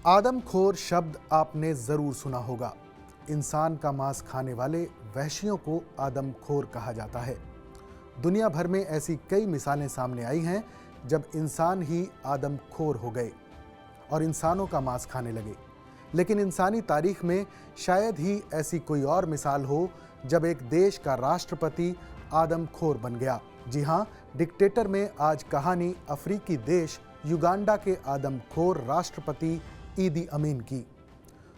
आदमखोर शब्द आपने जरूर सुना होगा। इंसान का मांस खाने वाले वहशियों को आदमखोर कहा जाता है। दुनिया भर में ऐसी कई मिसालें सामने आई हैं जब इंसान ही आदमखोर हो गए और इंसानों का मांस खाने लगे। लेकिन इंसानी तारीख में शायद ही ऐसी कोई और मिसाल हो जब एक देश का राष्ट्रपति आदमखोर बन गया। जी हाँ, डिक्टेटर में आज कहानी अफ्रीकी देश युगांडा के आदमखोर राष्ट्रपति ईदी अमीन की,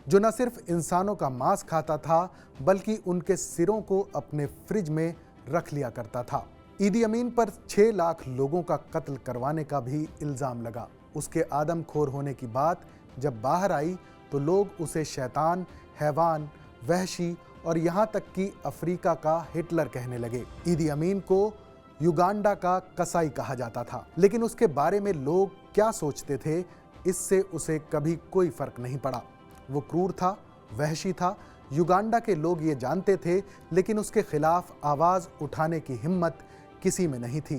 जो न सिर्फ इंसानों का मांस खाता था बल्कि उनके सिरों को अपने फ्रिज में रख लिया करता था। ईदी अमीन पर 6 लाख लोगों का कत्ल करवाने का भी इल्जाम लगा। उसके आदमखोर होने की बात जब बाहर आई तो लोग उसे शैतान, हैवान, वहशी और यहाँ तक कि अफ्रीका का हिटलर कहने लगे। ईदी अमीन को युगांडा का कसाई कहा जाता था, लेकिन उसके बारे में लोग क्या सोचते थे, इससे उसे कभी कोई फर्क नहीं पड़ा। वो क्रूर था, वहशी था। युगांडा के लोग ये जानते थे, लेकिन उसके खिलाफ आवाज उठाने की हिम्मत किसी में नहीं थी,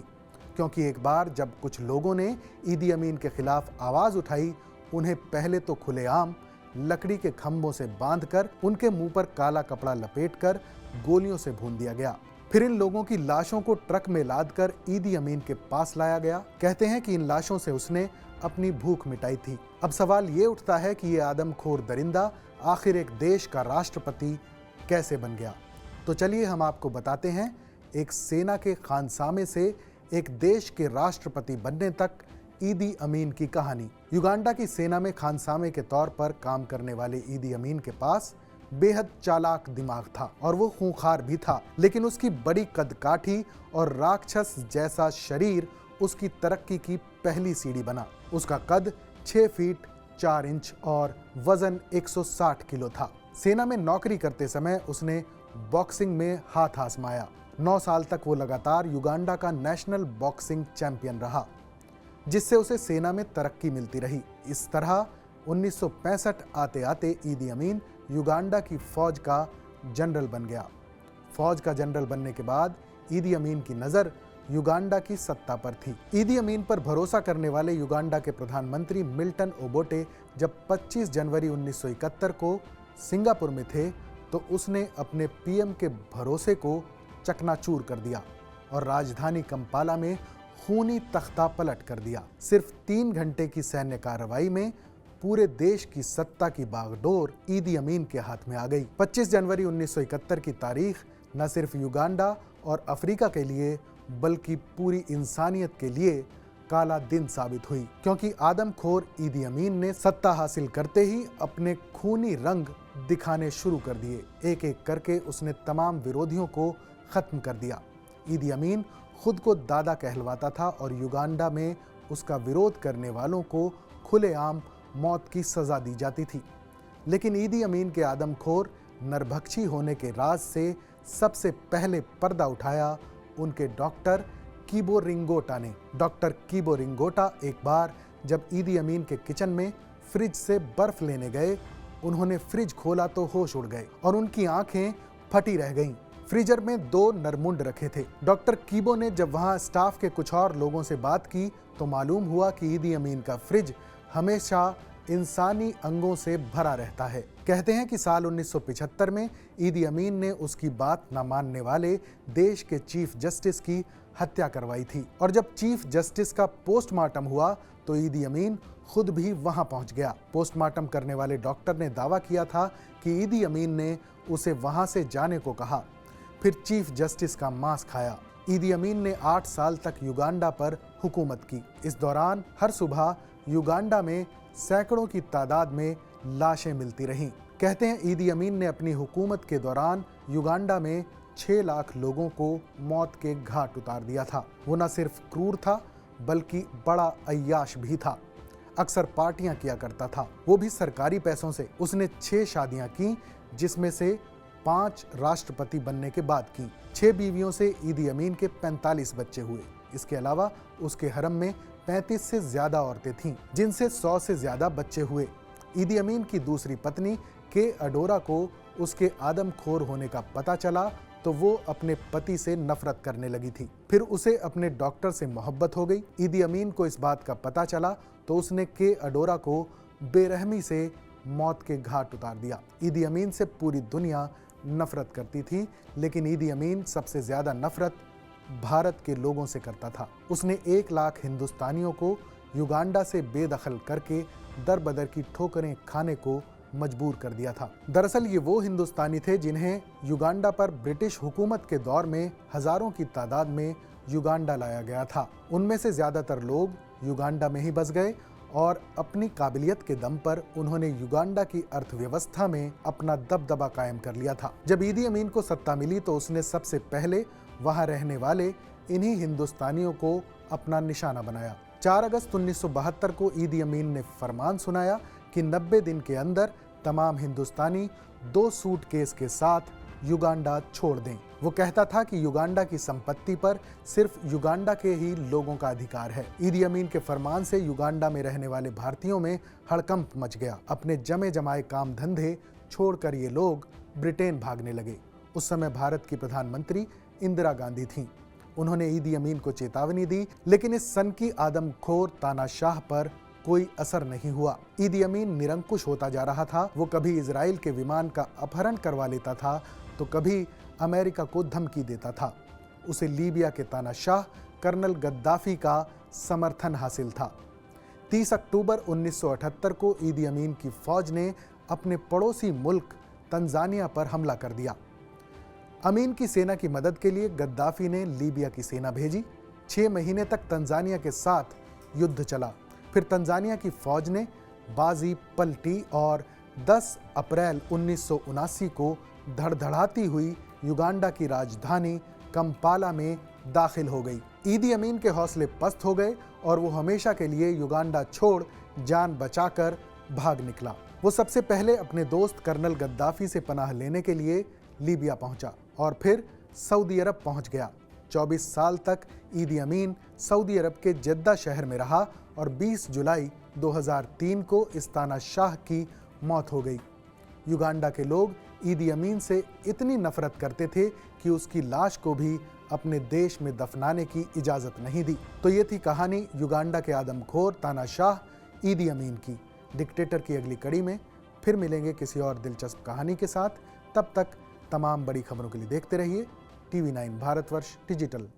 क्योंकि एक बार जब कुछ लोगों ने ईदी अमीन के खिलाफ आवाज उठाई, उन्हें पहले तो खुलेआम लकड़ी के खंभों से बांधकर उनके मुंह पर काला कपड़ा लपेटकर गोलियों से भून दिया गया। फिर इन लोगों की लाशों को ट्रक में लादकर ईदी अमीन के पास लाया गया। कहते हैं कि इन लाशों से उसने अपनी भूख मिटाई थी। अब सवाल ये उठता है कि ये आदमखोर दरिंदा आखिर एक देश का राष्ट्रपति कैसे बन गया। तो चलिए हम आपको बताते हैं एक सेना के खानसामे से एक देश के राष्ट्रपति बनने तक ईदी अमीन की कहानी। युगांडा की सेना में खानसामे के तौर पर काम करने वाले ईदी अमीन के पास बेहद चालाक दिमाग था और वो खूंखार भी था, लेकिन उसकी बड़ी कदकाठी और राक्षस जैसा शरीर उसकी तरक्की की पहली सीढ़ी बना। उसका कद 6 फीट 4 इंच और वजन 160 किलो था। सेना में नौकरी करते समय उसने बॉक्सिंग में हाथ आजमाया। 9 साल तक वो लगातार युगांडा का नेशनल बॉक्सिंग चैंपियन रहा, जिससे उसे सेना में तरक्की मिलती रही। इस तरह 1965 आते आते ईदी अमीन युगांडा की फौज का जनरल बन गया। फौज का जनरल बनने के बाद ईदी अमीन की नज़र युगांडा की सत्ता पर थी। ईदी अमीन पर भरोसा करने वाले युगांडा के प्रधानमंत्री मिल्टन ओबोटे जब 25 जनवरी 1971 को सिंगापुर में थे तो उसने अपने पीएम के भरोसे को चकनाचूर कर दिया और राजधानी कंपाला में खूनी तख्ता पलट कर दिया। सिर्फ 3 घंटे की सैन्य कार्रवाई में पूरे देश की सत्ता की बागडोर ईदी अमीन के हाथ में आ गई। 25 जनवरी 1971 की तारीख न सिर्फ युगांडा और अफ्रीका के लिए बल्कि पूरी इंसानियत के लिए काला दिन साबित हुई, क्योंकि आदमखोर ईदी अमीन ने सत्ता हासिल करते ही अपने खूनी रंग दिखाने शुरू कर दिए। एक एक करके उसने तमाम विरोधियों को खत्म कर दिया। ईदी अमीन खुद को दादा कहलवाता था और युगांडा में उसका विरोध करने वालों को खुलेआम मौत की सजा दी जाती थी। लेकिन ईदी अमीन के आदमखोर नरभक्षी होने के राज से सबसे पहले पर्दा उठाया उनके डॉक्टर कीबो रिंगोटा ने। डॉक्टर कीबो रिंगोटा एक बार जब ईदी अमीन के किचन में फ्रिज से बर्फ लेने गए, उन्होंने फ्रिज खोला तो होश उड़ गए और उनकी आंखें फटी रह गईं। फ्रीजर में 2 नरमुंड रखे थे। डॉक्टर कीबो ने जब वहां स्टाफ के कुछ और लोगों से बात की तो मालूम हुआ कि ईदी अमीन का फ्रिज हमेशा इंसानी अंगों से भरा रहता है। कहते हैं कि साल 1975 में ईदी अमीन ने उसकी बात न मानने वाले देश के चीफ जस्टिस की हत्या करवाई थी और जब चीफ जस्टिस का पोस्टमार्टम हुआ तो ईदी अमीन खुद भी वहां पहुंच गया। पोस्टमार्टम करने वाले डॉक्टर ने दावा किया था कि ईदी अमीन ने उसे वहां से जाने को कहा, फिर चीफ जस्टिस का मांस खाया। ईदी अमीन ने 8 साल तक युगांडा पर हुकूमत की। इस दौरान हर सुबह युगांडा में सैकड़ों की तादाद में लाशें मिलती रहीं। कहते हैं ईदी अमीन ने अपनी हुकूमत के दौरान युगांडा में 6 लाख लोगों को मौत के घाट उतार दिया था। वो न सिर्फ क्रूर था बल्कि बड़ा अय्याश भी था। अक्सर पार्टियां किया करता था, वो भी सरकारी पैसों से। उसने 6 शादियां की, जिसमें से 5 राष्ट्रपति बनने के बाद की। 6 बीवियों से ईदी अमीन के 45 बच्चे हुए। इसके अलावा उसके हरम में 35 से ज्यादा औरतें थीं, जिनसे 100 से ज्यादा बच्चे हुए। ईदी अमीन की दूसरी पत्नी के अडोरा को उसके आदमखोर होने का पता चला तो वो अपने पति से नफरत करने लगी थी। फिर उसे अपने डॉक्टर से मोहब्बत हो गई। ईदी अमीन को इस बात का पता चला तो उसने के अडोरा को बेरहमी से मौत के घाट उतार दिया। ईदी अमीन से पूरी दुनिया नफरत करती थी, लेकिन ईदी अमीन सबसे ज्यादा नफरत भारत के लोगों से करता था। उसने 1 लाख हिंदुस्तानियों को युगांडा से बेदखल करके दर बदर की ठोकरें खाने को मजबूर कर दिया था। दरअसल ये वो हिंदुस्तानी थे जिन्हें युगांडा पर ब्रिटिश हुकूमत के दौर में हजारों की तादाद में युगांडा लाया गया था। उनमें से ज्यादातर लोग युगांडा में ही बस गए और अपनी काबिलियत के दम पर उन्होंने युगांडा की अर्थव्यवस्था में अपना दबदबा कायम कर लिया था। जब ईदी अमीन को सत्ता मिली तो उसने सबसे पहले वहां रहने वाले इन्हीं हिंदुस्तानियों को अपना निशाना बनाया। 4 अगस्त 1972 को ईदी अमीन ने फरमान सुनाया कि 90 दिन के अंदर तमाम हिंदुस्तानी 2 सूटकेस के साथ युगांडा छोड़ दें। वो कहता था कि युगांडा की संपत्ति पर सिर्फ युगांडा के ही लोगों का अधिकार है। ईदी अमीन के फरमान से युगांडा में रहने वाले भारतीयों में हड़कंप मच गया। अपने जमे जमाए काम धंधे छोड़कर ये लोग ब्रिटेन भागने लगे। उस समय भारत की प्रधानमंत्री इंदिरा गांधी थीं। उन्होंने ईदी अमीन को चेतावनी दी, लेकिन इस सनकी आदमखोर तानाशाह पर कोई असर नहीं हुआ। ईदी अमीन निरंकुश होता जा रहा था। वो कभी इजराइल के विमान का अपहरण करवा लेता था तो कभी अमेरिका को धमकी देता था। उसे लीबिया के तानाशाह कर्नल गद्दाफी का समर्थन हासिल था। 30 अक्टूबर 1978 को ईदी अमीन की फौज ने अपने पड़ोसी मुल्क तंजानिया पर हमला कर दिया। अमीन की सेना की मदद के लिए गद्दाफी ने लीबिया की सेना भेजी। 6 महीने तक तंजानिया के साथ युद्ध चला। फिर तंजानिया की फौज ने बाजी पलटी और 10 अप्रैल 1979 को धड़धड़ाती हुई युगांडा की राजधानी कंपाला में दाखिल हो गई। ईदी अमीन के हौसले पस्त हो गए और वो हमेशा के लिए युगांडा छोड़ जान बचाकर भाग निकला। वो सबसे पहले अपने दोस्त कर्नल गद्दाफी से पनाह लेने के लिए लीबिया पहुंचा और फिर सऊदी अरब पहुंच गया। 24 साल तक ईदी अमीन सऊदी अरब के जेद्दा शहर में रहा और 20 जुलाई 2003 को इस तानाशाह की मौत हो गई। युगांडा के लोग ईदी अमीन से इतनी नफरत करते थे कि उसकी लाश को भी अपने देश में दफनाने की इजाज़त नहीं दी। तो ये थी कहानी युगांडा के आदमखोर तानाशाह ईदी अमीन की। डिक्टेटर की अगली कड़ी में फिर मिलेंगे किसी और दिलचस्प कहानी के साथ। तब तक तमाम बड़ी खबरों के लिए देखते रहिए TV9 भारतवर्ष डिजिटल।